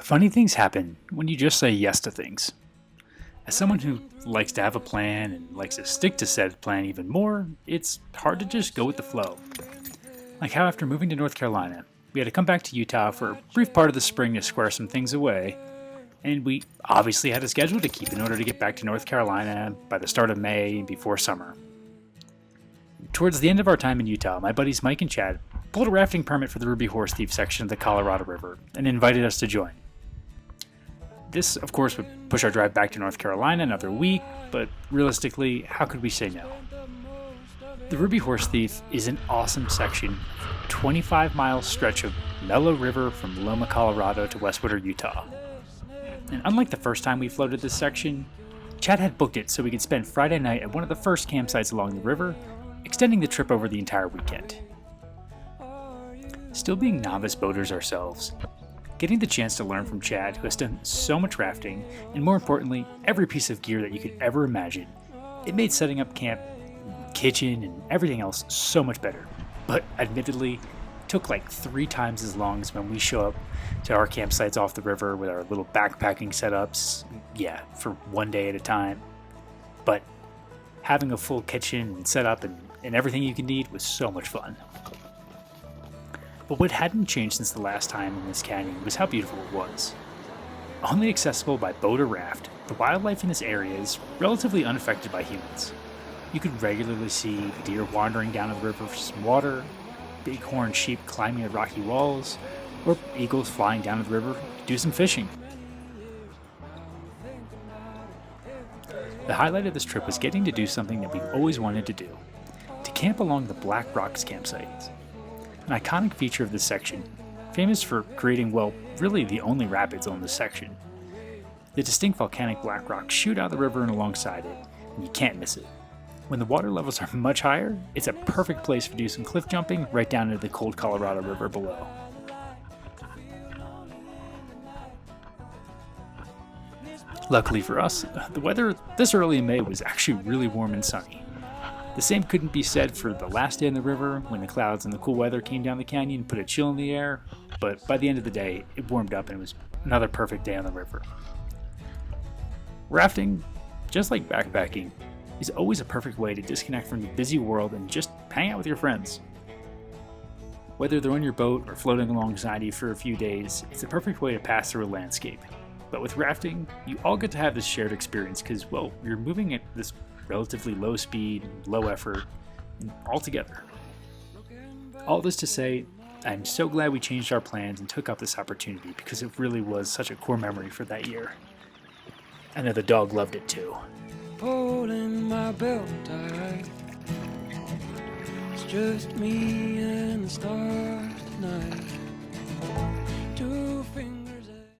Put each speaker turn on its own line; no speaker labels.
Funny things happen when you just say yes to things. As someone who likes to have a plan and likes to stick to said plan even more, it's hard to just go with the flow. Like how after moving to North Carolina, we had to come back to Utah for a brief part of the spring to square some things away, and we obviously had a schedule to keep in order to get back to North Carolina by the start of May before summer. Towards the end of our time in Utah, my buddies Mike and Chad pulled a rafting permit for the Ruby Horsethief section of the Colorado River and invited us to join. This, of course, would push our drive back to North Carolina another week, but realistically, how could we say no? The Ruby Horsethief is an awesome section, 25-mile stretch of mellow river from Loma, Colorado to Westwater, Utah. And unlike the first time we floated this section, Chad had booked it so we could spend Friday night at one of the first campsites along the river, extending the trip over the entire weekend. Still being novice boaters ourselves, getting the chance to learn from Chad, who has done so much rafting, and more importantly, every piece of gear that you could ever imagine, it made setting up camp, kitchen, and everything else so much better. But admittedly, it took like 3 times as long as when we show up to our campsites off the river with our little backpacking setups, for one day at a time. But having a full kitchen and setup and everything you can need was so much fun. But what hadn't changed since the last time in this canyon was how beautiful it was. Only accessible by boat or raft, the wildlife in this area is relatively unaffected by humans. You could regularly see deer wandering down the river for some water, bighorn sheep climbing the rocky walls, or eagles flying down the river to do some fishing. The highlight of this trip was getting to do something that we've always wanted to do, to camp along the Black Rocks campsite. An iconic feature of this section, famous for creating, really the only rapids on this section. The distinct volcanic black rocks shoot out of the river and alongside it, and you can't miss it. When the water levels are much higher, it's a perfect place to do some cliff jumping right down into the cold Colorado River below. Luckily for us, the weather this early in May was actually really warm and sunny. The same couldn't be said for the last day in the river when the clouds and the cool weather came down the canyon and put a chill in the air, but by the end of the day, it warmed up and it was another perfect day on the river. Rafting, just like backpacking, is always a perfect way to disconnect from the busy world and just hang out with your friends. Whether they're on your boat or floating alongside you for a few days, it's a perfect way to pass through a landscape. But with rafting, you all get to have this shared experience because, you're moving at this relatively low speed, low effort, all together. All this to say, I'm so glad we changed our plans and took up this opportunity because it really was such a core memory for that year. I know the dog loved it too.
Holding my belt tight. It's just me and the stars.